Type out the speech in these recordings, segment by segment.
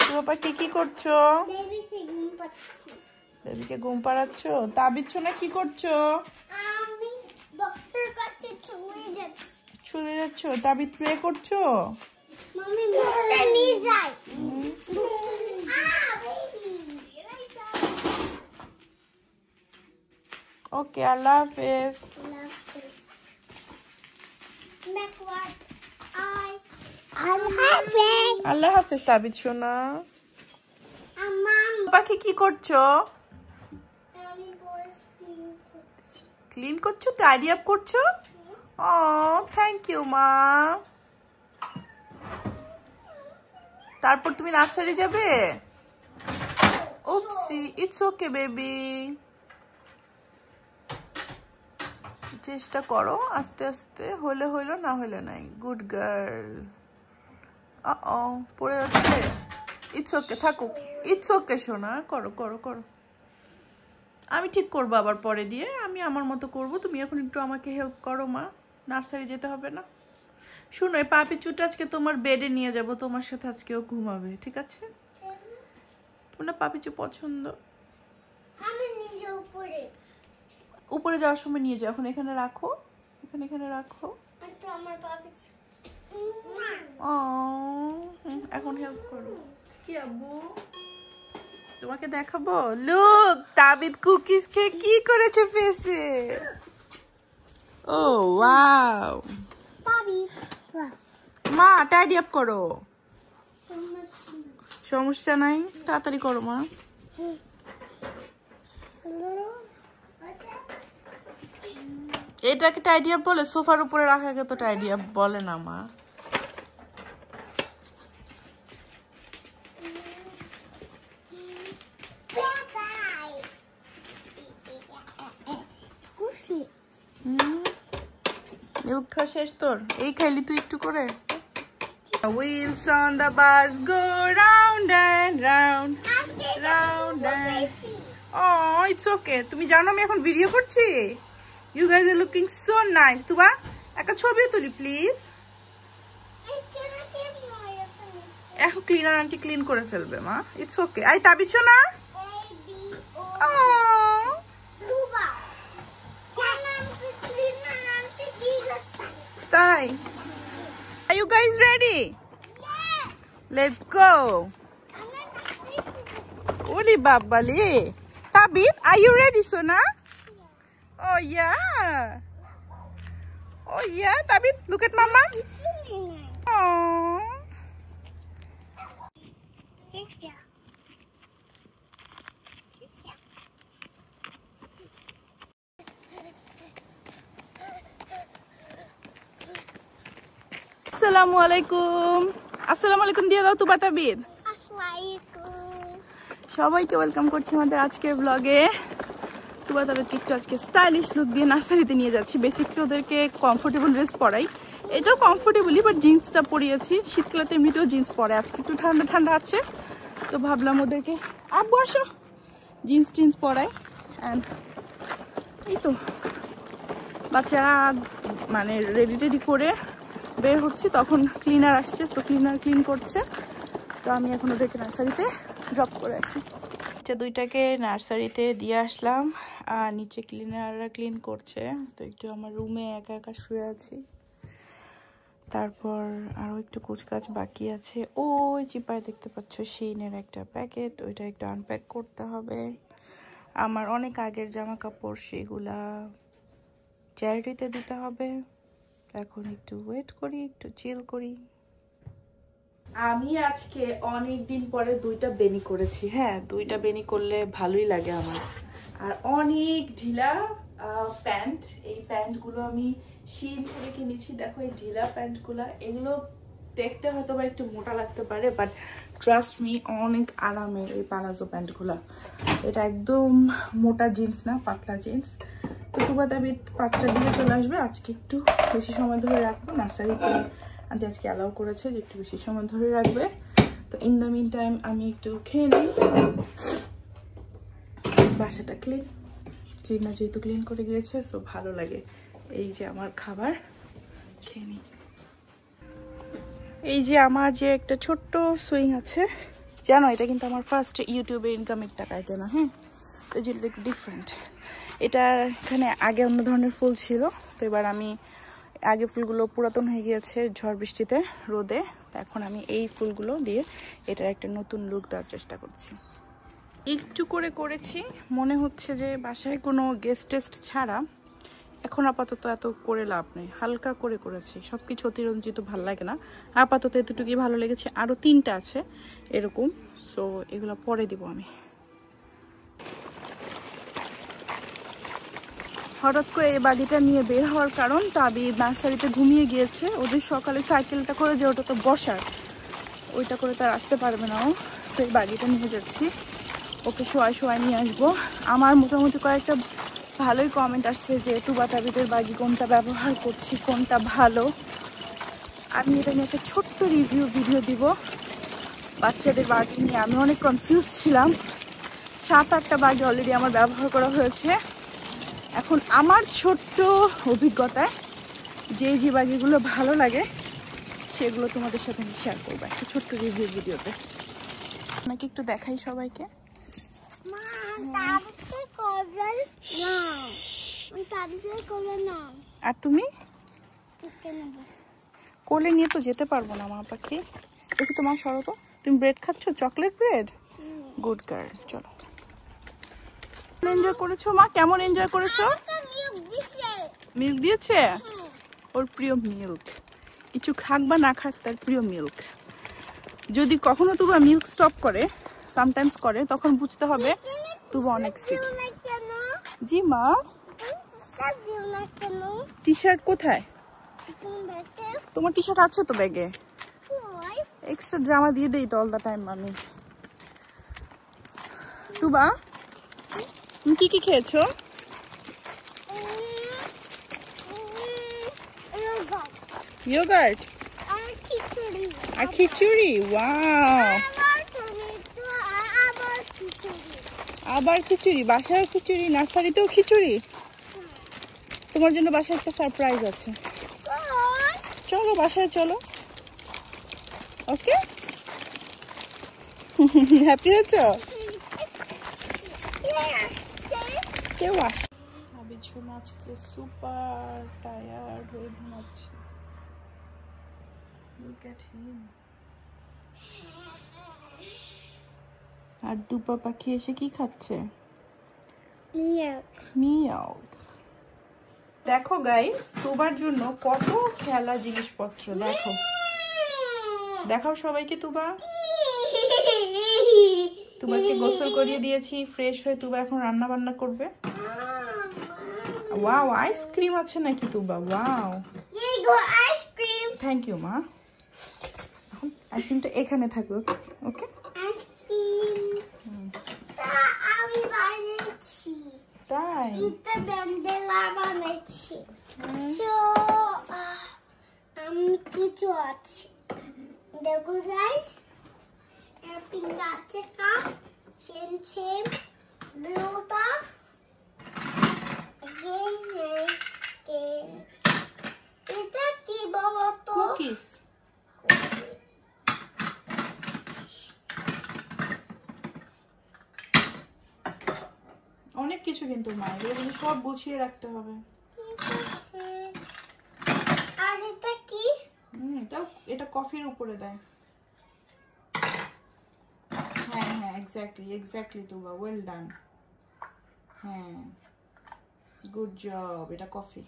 তুবা পাখি কি করছো? বেবিকে ঘুম পাড়াচ্ছো। তাবিদ সোনা কি করছো? আমি ডক্টর কাছে চলে যাচ্ছো। তাবিদ প্লে করছো? মামি মুখটা নিয়ে যাই। ওকে, আল্লাহ হাফেজ। আল্লাহ হাফেজ তাবিদ সোনা। পাখি কি করছো? ক্লিন করছো, টাইডি আপ করছো? ও থ্যাংক ইউ মা। তারপর তুমি নার্সারি যাবে? উপসি, ইটস ওকে বেবি। চেষ্টা করো, আস্তে আস্তে, হলে হইলো, না হলে নাই। Good girl. পড়ে যাচ্ছে। ইটস ওকে, থাকুক। ইটস ওকে সোনা, করো করো করো। আমি ঠিক করবো আবার পরে দিয়ে, আমি আমার মতো করবো। তুমি এখন একটু আমাকে হেল্প করো মা, নার্সারি যেতে হবে না। শুনো, এই পাপি চুট আজকে তোমার বেডে নিয়ে যাব, তোমার সাথে আজকেও ঘুমাবে, ঠিক আছে? তোমার না পাপিচু পছন্দ? উপরে যাওয়ার সময় নিয়ে যাও। এখন এখানে রাখো, এখানে রাখো। এখন হেল্প করো। কি আব্বু তোমাকে দেখাবো? লুক, তাবিদ কুকিজ খেয়ে কি করেছে ফেসে। ও ওয়াও। মা টাইডি আপ করো। সমস্যা নাই, তাড়াতাড়ি করো মা। এটাকে টাইডি আপ বলে? সোফার উপরে রাখাকে তো টাইডি আপ বলে না মা। মিল্ক খা শেষ তোর? এই খাইলি তুই একটু করে? Wheels on the bus go round and round, round and... Oh, it's okay. তুমি জানো আমি এখন ভিডিও করছি? You guys are looking so nice. তুবা একটা ছবি তুলি প্লিজ। এখন ক্লিনার আন্টি ক্লিন করে ফেলবে মা। It's okay. আই তাবিছো না? তাই? Are you guys ready? Yes. Let's go. Oli babali. Tabit, are you ready, Sona? Yeah. Oh yeah. Oh yeah, Tabit, look at mama. Oh. আসসালামু আলাইকুম। আসসালামু আলাইকুম দিয়ে দাও তুবা তাবিদ। সবাইকে ওয়েলকাম করছি আমাদের আজকের ব্লগে। তুবা তাবিদকে একটু আজকে স্টাইলিশ লুক দিয়ে নার্সারিতে নিয়ে যাচ্ছি। বেসিকলি ওদেরকে কমফোর্টেবল ড্রেস পরাই। এটাও কমফোর্টেবলই, বাট জিন্সটা পরিয়েছি। শীতকালে তো এমনিতেও জিন্স পরে, আজকে একটু ঠান্ডা ঠান্ডা আছে তো ভাবলাম ওদেরকে, আব্বু আসো, জিন্স টিন্স পরাই। অ্যান্ড এই তো বাচ্চারা মানে রেডি টেডি করে বের হচ্ছে, তখন ক্লিনার আসছে, সো ক্লিনার ক্লিন করছে। তো আমি এখন ওদেরকে নার্সারিতে ড্রপ করে আসি। দুইটাকে নার্সারিতে দিয়ে আসলাম আর নিচে ক্লিনাররা ক্লিন করছে। তো একটু আমার রুমে একা একা শুয়ে আছি। তারপর আরও একটু কুচকাচ বাকি আছে। ওই চিপায় দেখতে পাচ্ছ শিনের একটা প্যাকেট, ওইটা একটু আনপ্যাক করতে হবে। আমার অনেক আগের জামা কাপড়, সেগুলা চ্যারিটিতে দিতে হবে। এখন একটু ওয়েট করি, একটু চিল করি। আমি আজকে অনেক দিন পরে দুইটা বেনি করেছি। হ্যাঁ, দুইটা বেনি করলে ভালোই লাগে আমার। আর অনেক ঢিলা প্যান্ট, এই প্যান্টগুলো আমি শিন থেকে কিনেছি। দেখো এই ঢিলা প্যান্টগুলা, এগুলো দেখতে হয়তো বা একটু মোটা লাগতে পারে, বাট ট্রাস্ট মি অনেক আরামের এই পালাজো প্যান্টগুলা। এটা একদম মোটা জিন্স না, পাতলা জিন্স। তো তুবা তাবিদ 5টার দিকে চলে আসবে। আজকে একটু বেশি সময় ধরে রাখবো নার্সারিতে। আন্টি আজকে অ্যালাউ করেছে যে একটু বেশি সময় ধরে রাখবে। তো ইন দ্য মিন টাইম আমি একটু খেয়ে নিই। বাসাটা ক্লিনার যেহেতু ক্লিন করে গিয়েছে, সো ভালো লাগে। এই যে আমার খাবার, খেয়ে নিই। এই যে আমার যে একটা ছোট্ট সুইং আছে, জানো এটা কিন্তু আমার ফার্স্ট ইউটিউবে ইনকামের টাকায় কেনা। হ্যাঁ, তো যেটা একটু ডিফারেন্ট। এটার এখানে আগে অন্য ধরনের ফুল ছিল, তো এবার আমি আগে ফুলগুলো পুরাতন হয়ে গিয়েছে ঝড় বৃষ্টিতে রোদে, তো এখন আমি এই ফুলগুলো দিয়ে এটার একটা নতুন লুক দেওয়ার চেষ্টা করছি। একটু করে করেছি, মনে হচ্ছে যে বাসায় কোনো গেস্ট টেস্ট ছাড়া এখন আপাতত এত করে লাভ নেই, হালকা করে করেছি। সব কিছু অতিরঞ্জিত ভালো লাগে না, আপাতত এতটুকুই ভালো লেগেছে। আরও 3টা আছে এরকম, সো এগুলো পরে দিব আমি। হঠাৎ করে এই বাগিটা নিয়ে বের হওয়ার কারণ তাবি নার্সারিতে ঘুমিয়ে গিয়েছে। ওদের সকালে সাইকেলটা করে যে ওটা তো বসার, ওইটা করে তার আসতে পারবে না ও, তো এই বাগিটা নিয়ে যাচ্ছি, ওকে শোয়ায় নিয়ে আসবো। আমার মোটামুটি কয়েকটা ভালোই কমেন্ট আসছে যে তুবা তাবিদের বাগি কোনটা ব্যবহার করছি, কোনটা ভালো। আমি এটা নিয়ে একটা ছোট্ট রিভিউ ভিডিও দিব বাচ্চাদের বাগি নিয়ে। আমি অনেক কনফিউজ ছিলাম, 7-8টা বাগি অলরেডি আমার ব্যবহার করা হয়েছে। এখন আমার ছোট্ট অভিজ্ঞতায় যে বাগিগুলো ভালো লাগে সেগুলো তোমাদের সাথে আমি শেয়ার করবো একটা ছোট্ট রিভিউ ভিডিওতে। আপনাকে একটু দেখাই সবাইকে। আর তুমি কোলে নিয়ে তো যেতে পারবো না মা পাখি। দেখি তোমার সরো তো, তুমি ব্রেড খাচ্ছ, চকলেট ব্রেড? Good girl. চলো, এনজয় করেছো মা? কেমন এনজয় করেছো? মিল্ক দিয়েছে, ওর প্রিয় মিল্ক। কিছু খাক বা না খাক তার প্রিয় মিল্ক। যদি কখনো তুবা মিল্ক স্টপ করে, সামটাইমস করে, তখন বুঝতে হবে তুবা অনেক সিক। জি মা। টি শার্ট কোথায়? তোমার টি শার্ট আছে তো ব্যাগে? এক্সট্রা জামা দিয়ে দেই তো অল দ্য টাইম আমি। তুবা তুমি কি খেয়েছো? ইয়োগার্ট আর খিচুড়ি। ওয়াও, আবার খিচুড়ি, বাসায় খিচুড়ি, নার্সারিতেও খিচুড়ি। তোমার জন্য বাসায় একটা সারপ্রাইজ আছে। চলো বাসায় চলো। ওকে, হ্যাপি হয়েছো? কেউ আসে? আমি শোনা আজকে সুপার টায়ার্ড হয়ে ঘুমাচ্ছি। Look at him. আর দুপা পাখি এসে কি খাচ্ছে? মিল্ক। দেখো গাইস, তুবার জন্য কত খেলা জিনিসপত্র। দেখো, দেখাও সবাইকে। তুবাকে গোসল করিয়ে দিয়েছি, ফ্রেশ হয়ে তুবা এখন রান্না বান্না করবে। ওয়াও, আইসক্রিম আছে নাকি Tuba? Wow, ice cream. Thank you মা। এখন আইসক্রিমটা এখানে থাকবে। ওকে, আইসক্রিম আমি বানিয়েছি। তাই? এটা ব্যান্ডেলা বানিয়েছি। সো আমি কিছু আছে, দেখো গাইস। পিঙ্ক আছে, কাপ, চেন, ব্লুটা, এটা কি বলতো? কুকিজ। অনেক কিছু কিন্তু মা, এগুলো সব গুছিয়ে রাখতে হবে। আর এটা কি? এটা কফির উপরে দেয়। হ্যাঁ, এক্স্যাক্টলি তুবা, ওয়েল ডান। হ্যাঁ, গুড জব। এটা কফি।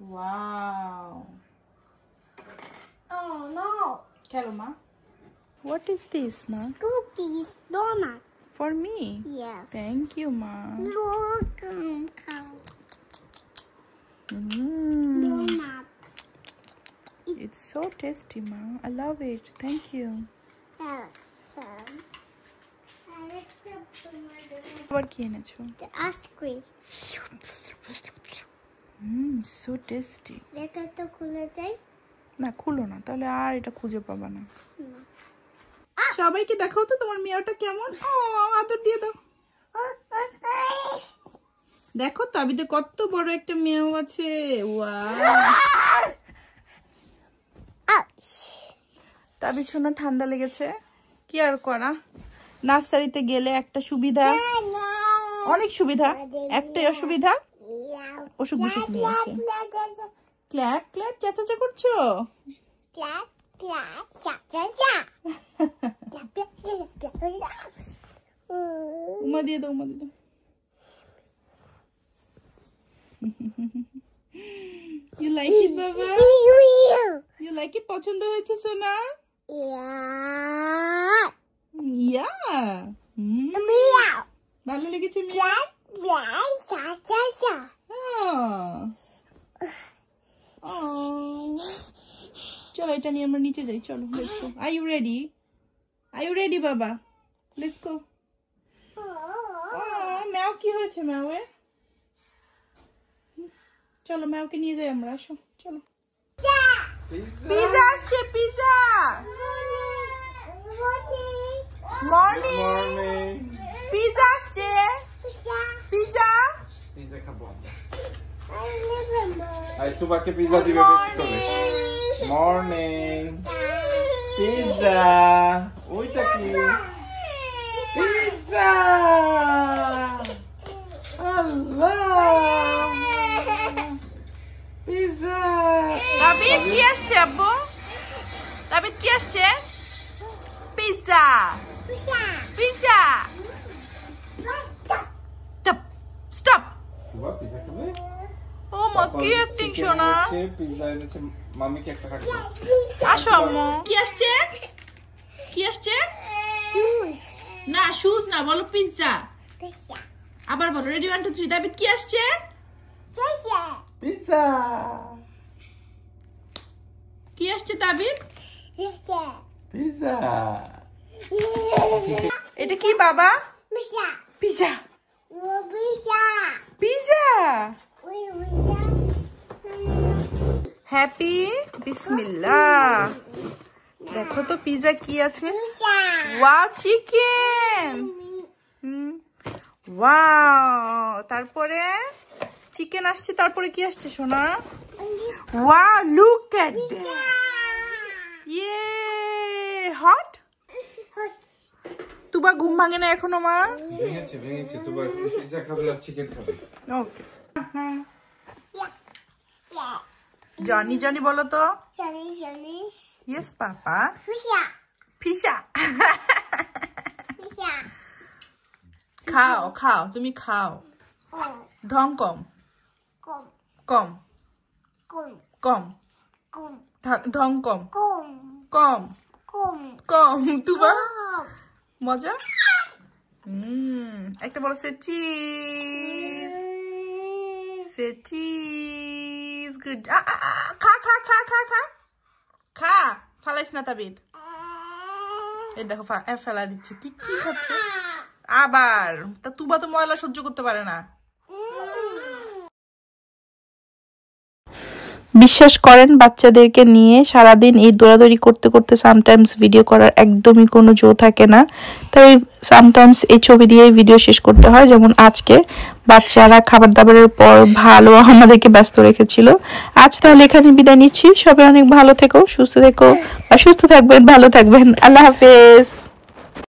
ওয়াও। Oh no. খেলো মা। What is this ma? Cookies, donut. For me? Yes. Thank you ma. Look, donut. It's so tasty ma. I love it. Thank you. আবার কি এনেছো? The ice cream. So tasty. দেখো তো খুলে যায় না, খুলো না, তাহলে আর এটা খুঁজে পাবা না। সবাইকে দেখাও তো তোমার মিয়াটা কেমন। আদর দিয়ে দাও। দেখো তাবিতে কত বড় একটা মিয়াও আছে। তাবি শোনা ঠান্ডা লেগেছে, কি আর করা, নার্সারিতে গেলে একটা সুবিধা, অনেক সুবিধা, একটাই অসুবিধা, অসুখ বিসুখ নিয়ে আসে। ক্ল্যাপ ক্ল্যাপ চেঁচাচা করছো? উমা দিয়ে দাও, উমা দিয়ে দাও। You like it, Baba? You like it? পছন্দ হয়েছে সোনা? ভালো লেগেছে? চলো এটা নিয়ে আমরা নিচে যাই, চলো let's go. Are you ready? Are you ready, Baba? Let's go. ম্যাও কি হয়েছে ম্যাওয়ের? চলো ম্যাওকে নিয়ে যাই আমরা, আসো চলো। পিজা আসছে, পিজা। মর্নিং। পিজা আসছে, পিজা। পিজা খাবো আমরা। আই তোমাকে পিজা দিবে বেশি করে। মর্নিং। পিজা। ওইটা কি? পিজা। আল্লাহ। পিজা। দাবিদ কি আসছে আব্বু? দাবিদ কি আসছে? Pizza. Pizza. Stop stop. Tuba pizza খাবে? ও মা কি অ্যাক্টিং শোনা। পিজা এনেছে, মামিকে একটা খাবে। আসো আম্মু। কি আসছে? কি আসছে? না শুজ না, বলো পিজা। আবার বলো, রেডি 1 2 3। দাবিদ কি আসছে? পিজা। কি আসছে দাবিদ? পিজা। এটা কি বাবা? পিজা। পিজা। হ্যাপি বিসমিল্লাহ। দেখো তো পিজা কি আছে। Wow chicken. ওয়াও, তারপরে চিকেন আসছে, তারপরে কি আসছে সোনা? Wow look at that. ইয়ে হট। তুবা ঘুম ভাঙে না এখনো মা? ভেঙেছে তুবা পিজা খাবে আর চিকেন খাবে। ওকে। জনি জনি বলো তো। Yes papa. ফিশা। খাও খাও, তুমি খাও। ঢং কম কম কম, ঢং কম কম কম। তুবা মজা। একটা বলো সে চিজ। সে চিজ। গুড। খা খা খা খা খা খা, ফালাইস না তাবিদ। এই দেখো ফেলা দিচ্ছে। কি কি খাচ্ছে আবার? তা তুবা তো ময়লা সহ্য করতে পারে না। বিশ্বাস করেন, বাচ্চাদেরকে নিয়ে সারাদিন এই দৌড়াদৌড়ি করতে করতে সামটাইমস ভিডিও করার একদমই কোনো জো থাকে না। তাই সামটাইমস এই ছবি দিয়েই ভিডিও শেষ করতে হয়। যেমন আজকে বাচ্চারা খাবার দাবারের পর ভালো আমাদেরকে ব্যস্ত রেখেছিল। আজ তাহলে এখানে বিদায় নিচ্ছি। সবাই অনেক ভালো থেকো, সুস্থ থেকো, আর সুস্থ থাকবেন, ভালো থাকবেন। আল্লাহ হাফেজ।